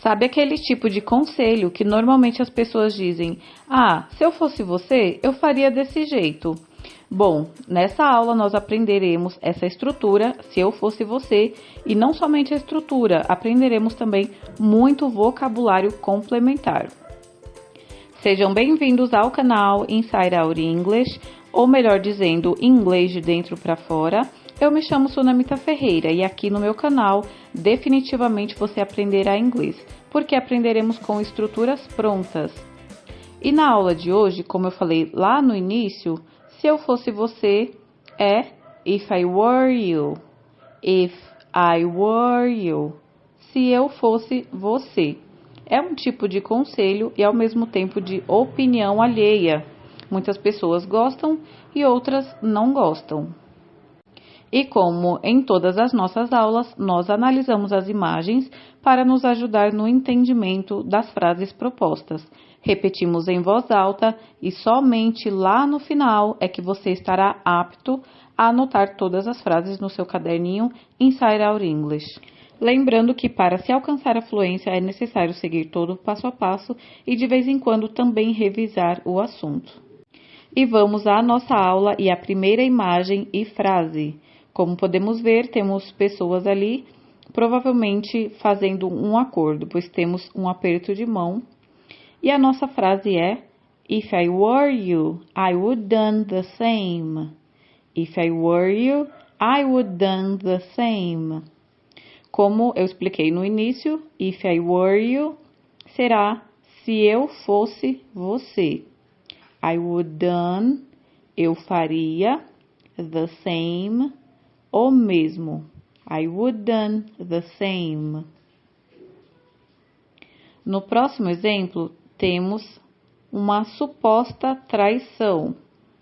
Sabe aquele tipo de conselho que normalmente as pessoas dizem: "Ah, se eu fosse você, eu faria desse jeito"? Bom, nessa aula nós aprenderemos essa estrutura, se eu fosse você, e não somente a estrutura, aprenderemos também muito vocabulário complementar. Sejam bem-vindos ao canal Inside Out English, ou melhor dizendo, inglês de dentro para fora. Eu me chamo Sunamita Ferreira e aqui no meu canal definitivamente você aprenderá inglês, porque aprenderemos com estruturas prontas. E na aula de hoje, como eu falei lá no início, se eu fosse você é if I were you. If I were you. Se eu fosse você. É um tipo de conselho e ao mesmo tempo de opinião alheia. Muitas pessoas gostam e outras não gostam. E como em todas as nossas aulas, nós analisamos as imagens para nos ajudar no entendimento das frases propostas. Repetimos em voz alta e somente lá no final é que você estará apto a anotar todas as frases no seu caderninho Inside Out English. Lembrando que para se alcançar a fluência é necessário seguir todo o passo a passo e de vez em quando também revisar o assunto. E vamos à nossa aula e à primeira imagem e frase. Como podemos ver, temos pessoas ali, provavelmente fazendo um acordo, pois temos um aperto de mão. E a nossa frase é: If I were you, I would done the same. If I were you, I would done the same. Como eu expliquei no início, if I were you será se eu fosse você. I would done, eu faria, the same, o mesmo. I would done the same. No próximo exemplo, temos uma suposta traição.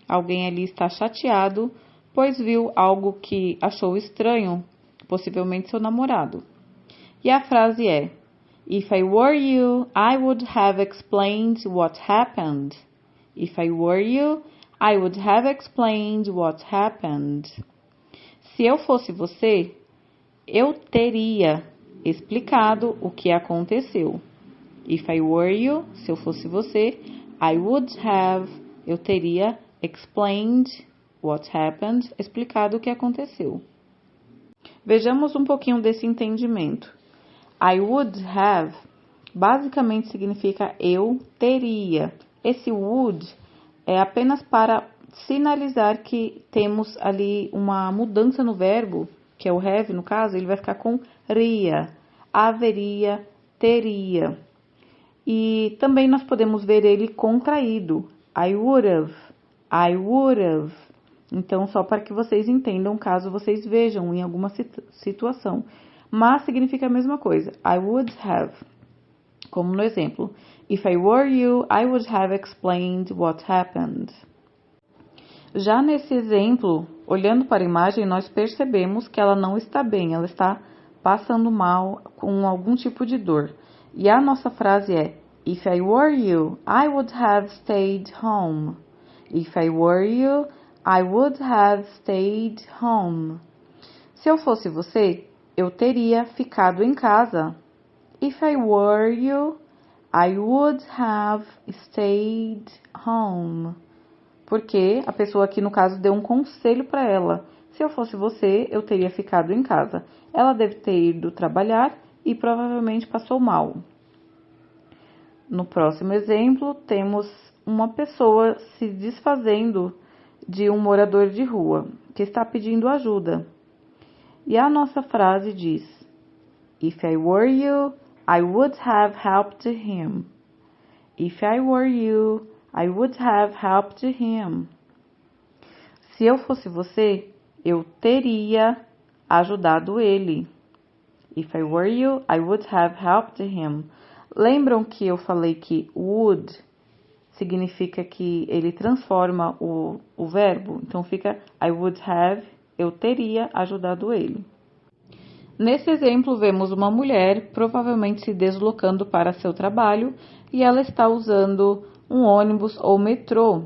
Alguém ali está chateado, pois viu algo que achou estranho, possivelmente seu namorado. E a frase é: If I were you, I would have explained what happened. If I were you, I would have explained what happened. Se eu fosse você, eu teria explicado o que aconteceu. If I were you, se eu fosse você, I would have, eu teria explained what happened, explicado o que aconteceu. Vejamos um pouquinho desse entendimento. I would have basicamente significa eu teria. Esse would é apenas para sinalizar que temos ali uma mudança no verbo, que é o have no caso, ele vai ficar com ria, haveria, teria. E também nós podemos ver ele contraído, I would have, I would have. Então, só para que vocês entendam, caso vocês vejam em alguma situação. Mas significa a mesma coisa, I would have. Como no exemplo, If I were you, I would have explained what happened. Já nesse exemplo, olhando para a imagem, nós percebemos que ela não está bem, ela está passando mal com algum tipo de dor. E a nossa frase é: If I were you, I would have stayed home. If I were you, I would have stayed home. Se eu fosse você, eu teria ficado em casa. If I were you, I would have stayed home. Porque a pessoa aqui, no caso, deu um conselho para ela. Se eu fosse você, eu teria ficado em casa. Ela deve ter ido trabalhar e provavelmente passou mal. No próximo exemplo, temos uma pessoa se desfazendo de um morador de rua que está pedindo ajuda. E a nossa frase diz: If I were you, I would have helped him. If I were you, I would have helped him. Se eu fosse você, eu teria ajudado ele. If I were you, I would have helped him. Lembram que eu falei que would significa que ele transforma o verbo? Então fica I would have, eu teria ajudado ele. Nesse exemplo, vemos uma mulher provavelmente se deslocando para seu trabalho e ela está usando um ônibus ou metrô.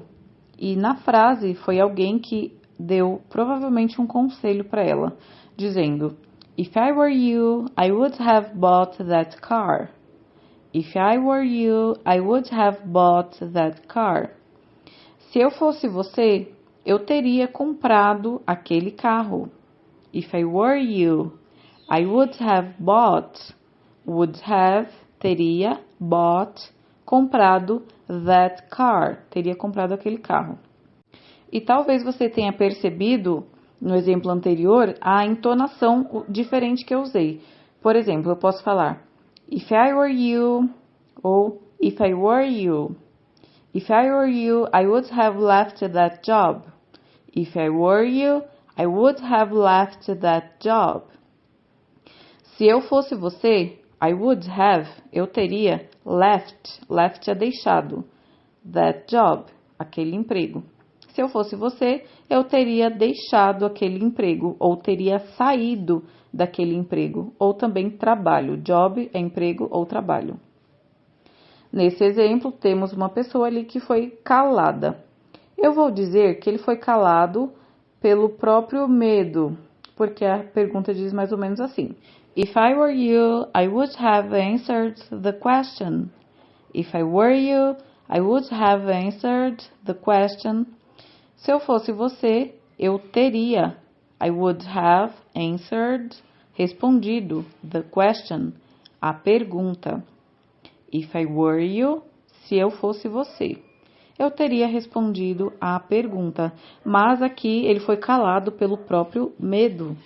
E na frase foi alguém que deu provavelmente um conselho para ela, dizendo: If I were you, I would have bought that car. If I were you, I would have bought that car. Se eu fosse você, eu teria comprado aquele carro. If I were you, I would have bought. Would have, teria, bought, comprado that car. Teria comprado aquele carro. E talvez você tenha percebido, no exemplo anterior, a entonação diferente que eu usei. Por exemplo, eu posso falar If I were you, ou If I were you. If I were you, I would have left that job. If I were you, I would have left that job. Se eu fosse você, I would have, eu teria left, left é deixado, that job, aquele emprego. Se eu fosse você, eu teria deixado aquele emprego, ou teria saído daquele emprego, ou também trabalho. Job é emprego ou trabalho. Nesse exemplo, temos uma pessoa ali que foi calada. Eu vou dizer que ele foi calado pelo próprio medo, porque a pergunta diz mais ou menos assim. If I were you, I would have answered the question. If I were you, I would have answered the question. Se eu fosse você, eu teria. I would have answered, respondido, the question, a pergunta. If I were you, se eu fosse você, eu teria respondido à pergunta, mas aqui ele foi calado pelo próprio medo.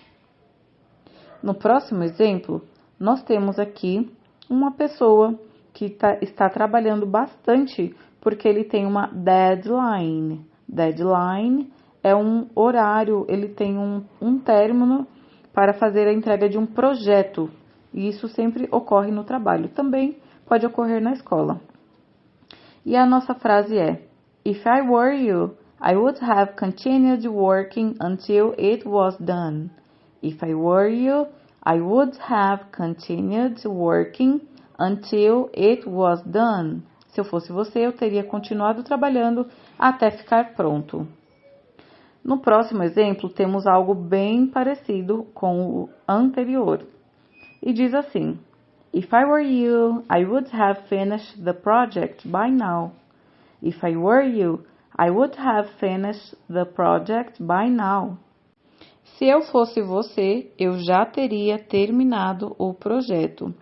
No próximo exemplo, nós temos aqui uma pessoa que está trabalhando bastante porque ele tem uma deadline. Deadline é um horário, ele tem um término para fazer a entrega de um projeto, e isso sempre ocorre no trabalho. Também pode ocorrer na escola. E a nossa frase é: If I were you, I would have continued working until it was done. If I were you, I would have continued working until it was done. Se eu fosse você, eu teria continuado trabalhando até ficar pronto. No próximo exemplo, temos algo bem parecido com o anterior. E diz assim: If I were you, I would have finished the project by now. If I were you, I would have finished the project by now. Se eu fosse você, eu já teria terminado o projeto.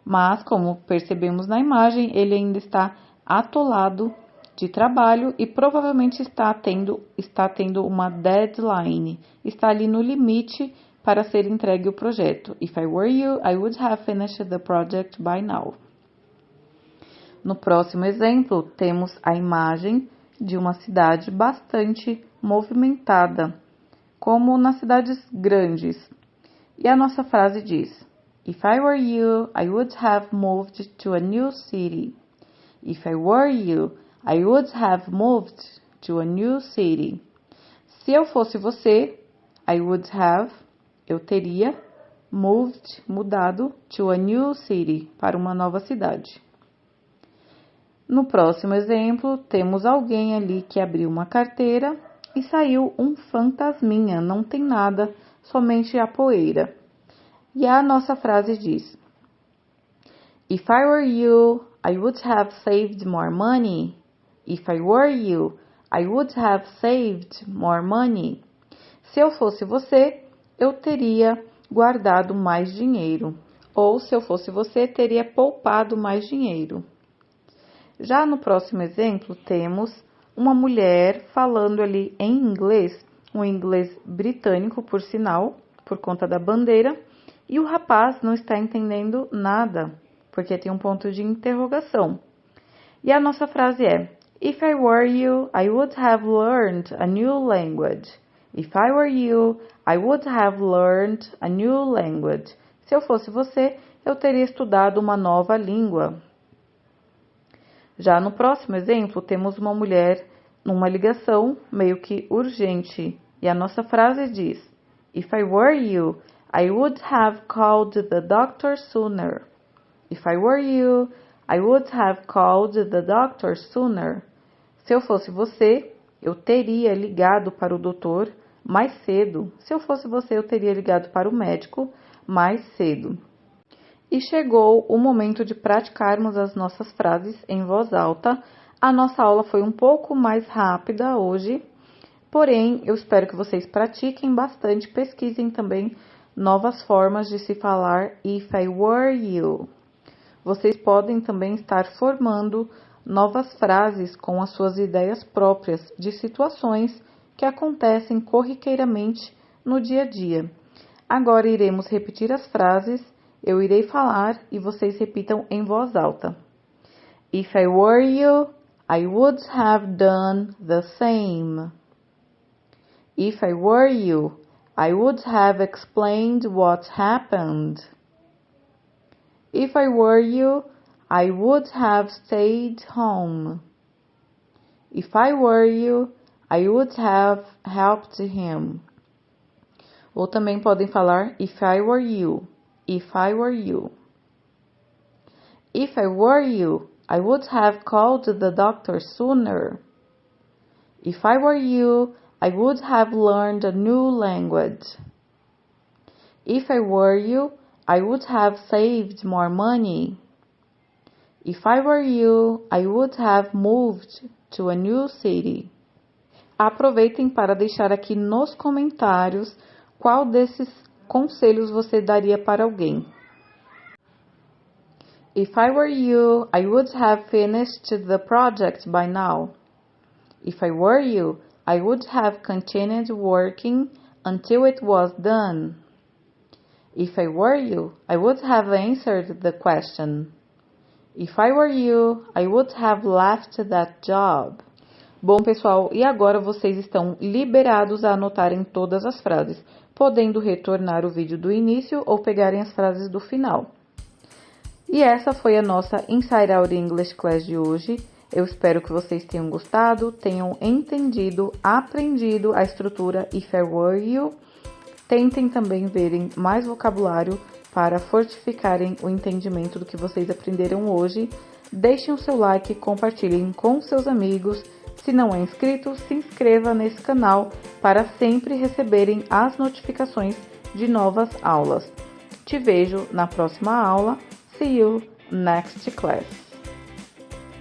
Mas, como percebemos na imagem, ele ainda está atolado de trabalho e provavelmente está tendo uma deadline. Está ali no limite para ser entregue o projeto. If I were you, I would have finished the project by now. No próximo exemplo, temos a imagem de uma cidade bastante movimentada, como nas cidades grandes. E a nossa frase diz: If I were you, I would have moved to a new city. If I were you, I would have moved to a new city. Se eu fosse você, I would have, eu teria, moved, mudado, to a new city, para uma nova cidade. No próximo exemplo, temos alguém ali que abriu uma carteira e saiu um fantasminha, não tem nada, somente a poeira. E a nossa frase diz: If I were you, I would have saved more money. If I were you, I would have saved more money. Se eu fosse você, eu teria guardado mais dinheiro. Ou, se eu fosse você, teria poupado mais dinheiro. Já no próximo exemplo, temos uma mulher falando ali em inglês, um inglês britânico, por sinal, por conta da bandeira, e o rapaz não está entendendo nada, porque tem um ponto de interrogação. E a nossa frase é: If I were you, I would have learned a new language. If I were you, I would have learned a new language. Se eu fosse você, eu teria estudado uma nova língua. Já no próximo exemplo, temos uma mulher numa ligação meio que urgente. E a nossa frase diz: If I were you, I would have called the doctor sooner. If I were you, I would have called the doctor sooner. Se eu fosse você, eu teria ligado para o doutor mais cedo. Se eu fosse você, eu teria ligado para o médico mais cedo. E chegou o momento de praticarmos as nossas frases em voz alta. A nossa aula foi um pouco mais rápida hoje, porém eu espero que vocês pratiquem bastante, pesquisem também novas formas de se falar if I were you. Vocês podem também estar formando novas frases com as suas ideias próprias de situações que acontecem corriqueiramente no dia a dia. Agora iremos repetir as frases, eu irei falar e vocês repitam em voz alta. If I were you, I would have done the same. If I were you, I would have explained what happened. If I were you, I would have stayed home. If I were you, I would have helped him. Ou também podem falar if I were you, if I were you. If I were you, I would have called the doctor sooner. If I were you, I would have learned a new language. If I were you, I would have saved more money. If I were you, I would have moved to a new city. Aproveitem para deixar aqui nos comentários qual desses conselhos você daria para alguém. If I were you, I would have finished the project by now. If I were you, I would have continued working until it was done. If I were you, I would have answered the question. If I were you, I would have left that job. Bom, pessoal, e agora vocês estão liberados a anotarem todas as frases, podendo retornar o vídeo do início ou pegarem as frases do final. E essa foi a nossa Inside Out English Class de hoje. Eu espero que vocês tenham gostado, tenham entendido, aprendido a estrutura If I Were You. Tentem também verem mais vocabulário para fortificarem o entendimento do que vocês aprenderam hoje. Deixem o seu like, compartilhem com seus amigos. Se não é inscrito, se inscreva nesse canal para sempre receberem as notificações de novas aulas. Te vejo na próxima aula. See you next class.